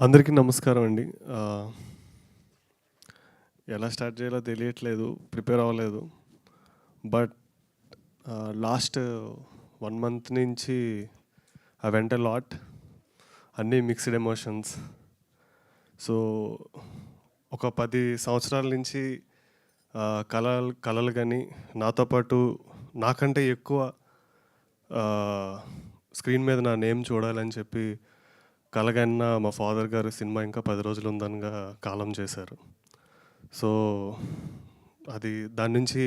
అందరికీ నమస్కారం అండి. ఎలా స్టార్ట్ చేయాలో తెలియట్లేదు. ప్రిపేర్ అవ్వలేదు. బట్ లాస్ట్ 1 మంత్ నుంచి ఐ వెంట్ ఎ లాట్. అన్నీ మిక్స్డ్ ఎమోషన్స్. సో ఒక 10 సంవత్సరాల నుంచి కలలు కానీ నాతో పాటు నాకంటే ఎక్కువ స్క్రీన్ మీద నా నేమ్ చూడాలని చెప్పి కలగన్న మా ఫాదర్ గారు సినిమా ఇంకా 10 రోజులు ఉందనగా కాలం చేశారు. సో అది దాని నుంచి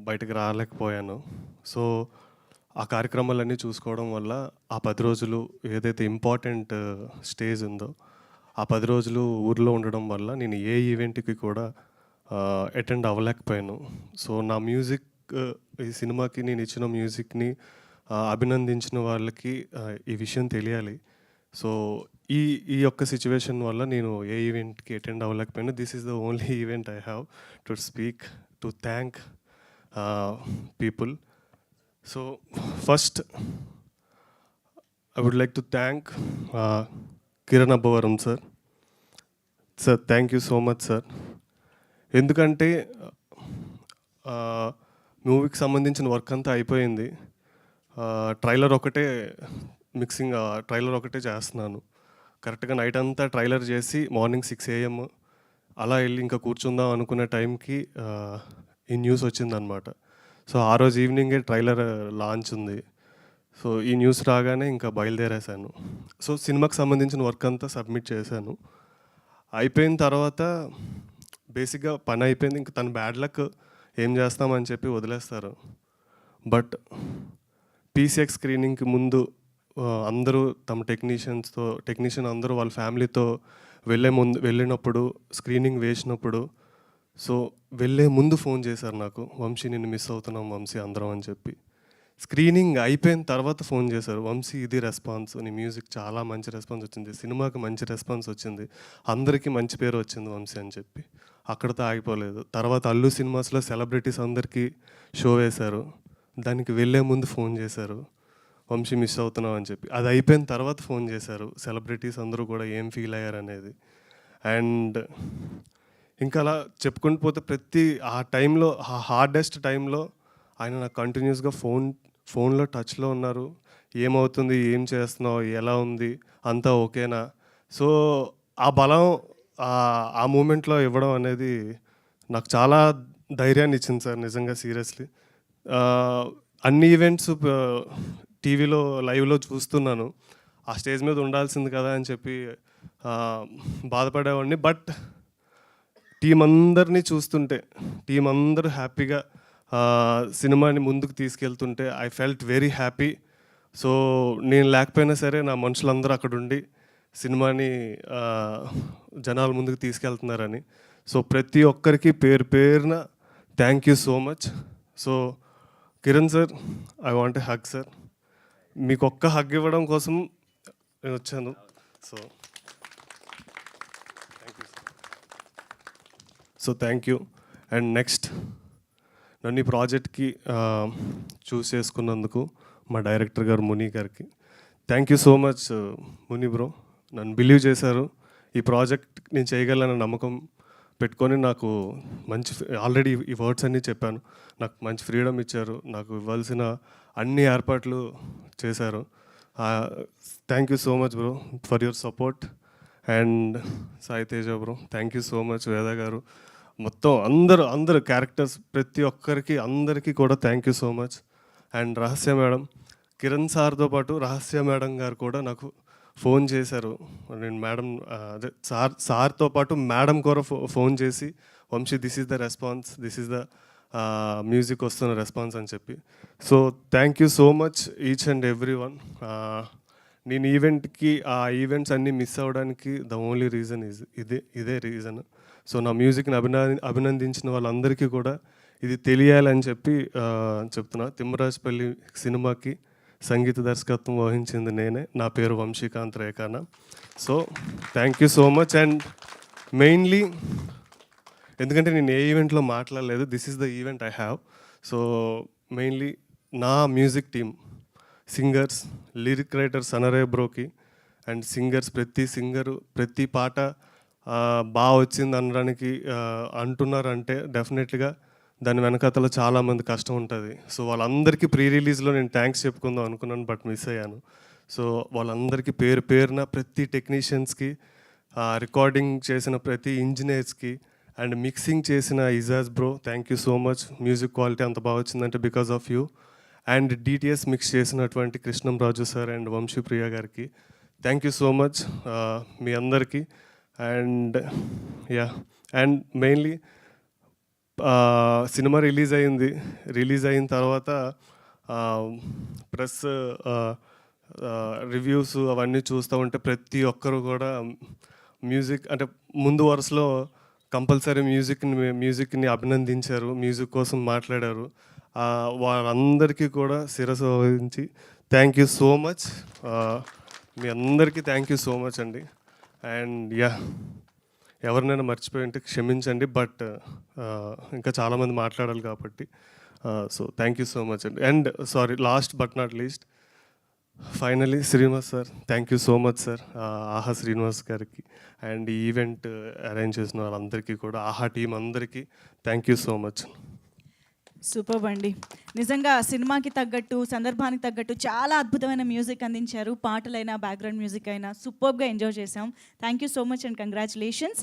బయటకు రాలేకపోయాను. సో ఆ కార్యక్రమాలన్నీ చూసుకోవడం వల్ల ఆ 10 రోజులు ఏదైతే ఇంపార్టెంట్ స్టేజ్ ఉందో ఆ 10 రోజులు ఊర్లో ఉండడం వల్ల నేను ఏ ఈవెంట్కి కూడా అటెండ్ అవ్వలేకపోయాను. సో నా మ్యూజిక్ ఈ సినిమాకి నేను ఇచ్చిన మ్యూజిక్ని అభినందించిన వాళ్ళకి ఈ విషయం తెలియాలి. సో ఈ ఈ యొక్క సిచ్యువేషన్ వల్ల నేను ఏ ఈవెంట్కి అటెండ్ అవ్వలేకపోయాను. This is the only event I have to speak to thank people. So first I would like to thank Kiran Abbavaram sir. Sir thank you so much sir. ఎందుకంటే మూవీకి సంబంధించిన వర్క్ అంతా అయిపోయింది. ట్రైలర్ ఒకటే మిక్సింగ్, ట్రైలర్ ఒకటే చేస్తున్నాను. కరెక్ట్గా నైట్ అంతా ట్రైలర్ చేసి మార్నింగ్ 6 AM అలా వెళ్ళి ఇంకా కూర్చుందాం అనుకునే టైంకి ఈ న్యూస్ వచ్చిందనమాట. సో ఆ రోజు ఈవినింగే ట్రైలర్ లాంచ్ ఉంది. సో ఈ న్యూస్ రాగానే ఇంకా బయలుదేరేశాను. సో సినిమాకి సంబంధించిన వర్క్ అంతా సబ్మిట్ చేశాను. అయిపోయిన తర్వాత బేసిక్గా పని అయిపోయింది. ఇంకా తన బ్యాడ్ లక్ ఏం చేస్తామని చెప్పి వదిలేస్తారు. బట్ PCX స్క్రీనింగ్కి ముందు అందరూ తమ టెక్నీషియన్ అందరూ వాళ్ళ ఫ్యామిలీతో వెళ్ళినప్పుడు స్క్రీనింగ్ వేసినప్పుడు సో వెళ్ళే ముందు ఫోన్ చేశారు నాకు, వంశీ నిన్ను మిస్ అవుతున్నాం వంశీ అందరం అని చెప్పి. స్క్రీనింగ్ అయిపోయిన తర్వాత ఫోన్ చేశారు, వంశీ ఇది రెస్పాన్స్, నీ మ్యూజిక్ చాలా మంచి రెస్పాన్స్ వచ్చింది, సినిమాకి మంచి రెస్పాన్స్ వచ్చింది, అందరికీ మంచి పేరు వచ్చింది వంశీ అని చెప్పి. అక్కడితో ఆగిపోలేదు. తర్వాత అల్లు సినిమాస్లో సెలబ్రిటీస్ అందరికీ షో వేశారు. దానికి వెళ్ళే ముందు ఫోన్ చేశారు, వంశీ మిస్ అవుతున్నావు అని చెప్పి. అది అయిపోయిన తర్వాత ఫోన్ చేశారు సెలబ్రిటీస్ అందరూ కూడా ఏం ఫీల్ అయ్యారు అనేది. అండ్ ఇంకా అలా చెప్పుకుంటూ పోతే ప్రతి ఆ టైంలో, ఆ హార్డెస్ట్ టైంలో ఆయన నాకు కంటిన్యూస్గా ఫోన్లో టచ్లో ఉన్నారు. ఏమవుతుంది, ఏం చేస్తున్నావు, ఎలా ఉంది, అంతా ఓకేనా. సో ఆ బలం ఆ మూమెంట్లో ఇవ్వడం అనేది నాకు చాలా ధైర్యాన్ని ఇచ్చింది సార్, నిజంగా సీరియస్లీ. అన్ని ఈవెంట్స్ టీవీలో లైవ్లో చూస్తున్నాను, ఆ స్టేజ్ మీద ఉండాల్సింది కదా అని చెప్పి బాధపడేవాడిని. బట్ టీం అందరినీ చూస్తుంటే, టీం అందరూ హ్యాపీగా సినిమాని ముందుకు తీసుకెళ్తుంటే I felt very happy. So నేను లేకపోయినా సరే నా మనుషులందరూ అక్కడ ఉండి సినిమాని జనాల ముందుకు తీసుకెళ్తున్నారని. సో ప్రతి ఒక్కరికి పేరు పేరున thank you so much. So Kiran sir, I want a hug sir. మీకు ఒక్క హగ్ ఇవ్వడం కోసం నేను వచ్చాను. So thank you. And next, నన్ను ఈ ప్రాజెక్ట్కి చూస్ చేసుకున్నందుకు మా డైరెక్టర్ గారు ముని గారికి thank you so much. Muni bro, నన్ను బిలీవ్ చేశారు. ఈ ప్రాజెక్ట్ నేను చేయగలన నమ్మకం పెట్టుకొని నాకు మంచి, ఆల్రెడీ ఈ వర్డ్స్ అన్నీ చెప్పాను, నాకు మంచి ఫ్రీడమ్ ఇచ్చారు, నాకు ఇవ్వాల్సిన అన్ని ఏర్పాట్లు చేశారు. Thank you so much bro for your support. And Sai Teja bro, thank you so much. వేద గారు, మొత్తం అందరు క్యారెక్టర్స్ ప్రతి ఒక్కరికి అందరికీ కూడా thank you so much. And రహస్య మేడం, కిరణ్ సార్తో పాటు రహస్య మేడం గారు కూడా నాకు ఫోన్ చేశారు. నేను మేడం అదే సార్తో పాటు మేడం కూడా ఫోన్ చేసి, Vamshi this is the response, this is the music వస్తున్న రెస్పాన్స్ అని చెప్పి. So thank you so much each and every one. నేను ఈవెంట్కి, ఆ ఈవెంట్స్ అన్నీ మిస్ అవ్వడానికి ద ఓన్లీ రీజన్ ఇదే రీజన్. సో నా మ్యూజిక్ని అభినందించిన వాళ్ళందరికీ కూడా ఇది తెలియాలని చెప్పి చెప్తున్నా. తిమ్మరాజపల్లి సినిమాకి సంగీత దర్శకత్వం వహించింది నేనే. నా పేరు Vamsikanth Rekhana. So thank you so much. And mainly ఎందుకంటే నేను ఏ ఈవెంట్లో మాట్లాడలేదు, this is the event I have. So mainly నా music team, singers, lyric writer Sanare బ్రోకి, అండ్ సింగర్స్, ప్రతి సింగరు ప్రతి పాట బాగా వచ్చింది అనడానికి అంటున్నారంటే డెఫినెట్గా దాని వెనకాతల చాలామంది కష్టం ఉంటుంది. సో వాళ్ళందరికీ ప్రీ రిలీజ్లో నేను థ్యాంక్స్ చెప్పుకుందాం అనుకున్నాను, బట్ మిస్ అయ్యాను. సో వాళ్ళందరికీ పేరు పేరున ప్రతి టెక్నీషియన్స్కి, రికార్డింగ్ చేసిన ప్రతి ఇంజనీర్స్కి అండ్ మిక్సింగ్ చేసిన Ijaz bro, thank you so much. Music quality అంత బాగా వచ్చిందంటే because of you. And DTS mix చేసినటువంటి కృష్ణం రాజు సార్ అండ్ వంశీప్రియ గారికి థ్యాంక్ యూ సో మచ్, మీ అందరికీ. And and mainly cinema release అయింది. రిలీజ్ అయిన తర్వాత ప్రెస్ రివ్యూస్ అవన్నీ చూస్తూ ఉంటే ప్రతి ఒక్కరు కూడా మ్యూజిక్ అంటే ముందు వరుసలో కంపల్సరీ మ్యూజిక్ని అభినందించారు, మ్యూజిక్ కోసం మాట్లాడారు. వాళ్ళందరికీ కూడా శిరస్సు వహించి థ్యాంక్ యూ సో మచ్. మీ అందరికీ థ్యాంక్ యూ సో మచ్ అండి. అండ్ ఎవరినైనా మర్చిపోయి ఉంటే క్షమించండి, బట్ ఇంకా చాలామంది మాట్లాడాలి కాబట్టి so thank you so much అండి. And sorry, last but not least, finally Srinivas sir, thank you so much sir. ఆహా శ్రీనివాస్ గారికి అండ్ ఈ ఈవెంట్ అరేంజ్ చేసిన వాళ్ళందరికీ కూడా, ఆహా టీం అందరికీ thank you so much. Super అండి. నిజంగా సినిమాకి తగ్గట్టు, సందర్భానికి తగ్గట్టు చాలా అద్భుతమైన మ్యూజిక్ అందించారు. పాటలైనా, బ్యాక్గ్రౌండ్ మ్యూజిక్ అయినా సూపర్గా ఎంజాయ్ చేసాం. Thank you so much and congratulations.